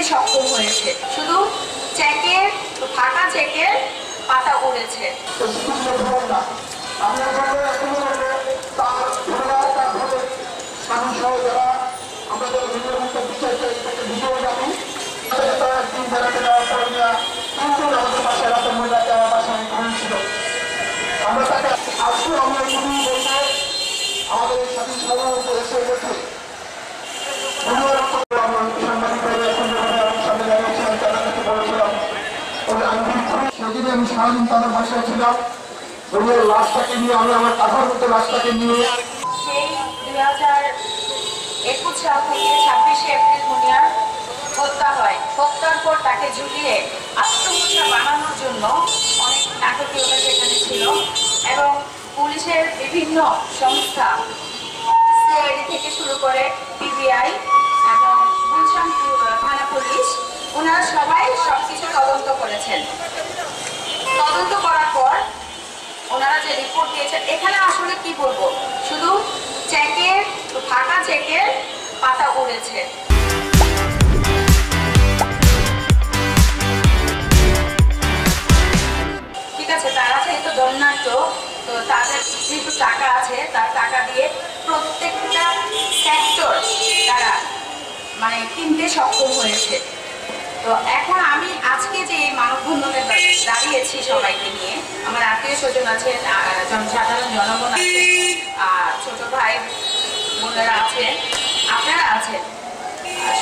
সক্ষম হয়েছে। শুধু চেকের ফাঁকা চেকের পাতা উড়েছে। আমরা তাকে আজকে আমরা শুধু বলবো আমাদের এই স্বাধীন সাধারণত এসে গেছে সেদিনে আমি সারাদিন তাদের বাসায় ছিলাম। রুমের লাশটাকে নিয়ে আমি আমার কাঁথার মতো লাশটাকে নিয়ে সেই 2021 সাল থেকে 26শে এপ্রিল মুনিয়ার হত্যা হয়। হত্যার পর তাকে ঝুলিয়ে আত্মহত্যা বানানোর জন্য অনেক নাটকীয়তা সেখানে ছিল এবং পুলিশের বিভিন্ন সংস্থা সিআইডি থেকে শুরু করে পিবিআই এবং গুলশান থানা পুলিশ ওনারা সবাই সবকিছু তদন্ত করেছেন। তদন্ত করার পর ওনারা যে রিপোর্ট দিয়েছেন, এখানে আসলে কি বলবো, শুধু চেকের ফাঁকা চেকের পাতা উড়েছে। ঠিক আছে, তারা যেহেতু দণ্ডার্থ, তো তাদের যেহেতু টাকা আছে, তার টাকা দিয়ে প্রত্যেকটা সেক্টর তারা মানে কিনতে সক্ষম হয়েছে। তো এখন আমি আজকে যে মানববন্ধনে দাঁড়িয়েছি সবাইকে নিয়ে, আমার আত্মীয় স্বজন আছে, সাধারণ জনগণ আছে, ছোট ভাই বোনেরা আছে, আপনারা আছেন,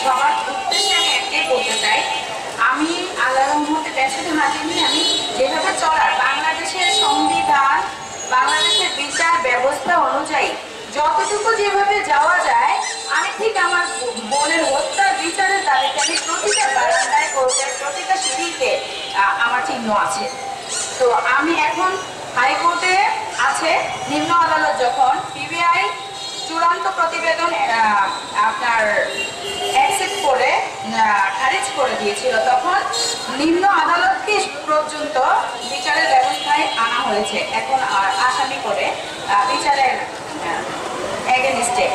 সবার উদ্দেশ্যে আমি একটাই বলতে চাই, আমি আল্লাহর রহমতে পেছনে হাতে নিয়ে আমি যেভাবে চলার বাংলাদেশের সংবিধান, বাংলাদেশের বিচার ব্যবস্থা অনুযায়ী যতটুকু যেভাবে যাওয়া যায়, আমি ঠিক আমার বোনের হত্যার বিচারের দাবিতে আমি প্রতিটা বারান্দায় কোর্টের প্রতিটা সিঁড়িতে আমার চিহ্ন আছে। তো আমি এখন হাইকোর্টে আছে, নিম্ন আদালত যখন পিবিআই চূড়ান্ত প্রতিবেদন আপনার অ্যাকসেপ্ট করে খারিজ করে দিয়েছিল, তখন নিম্ন আদালতকে পর্যন্ত বিচারের ব্যবস্থায় আনা হয়েছে এখন আসামি করে বিচারের এগেনস্টে।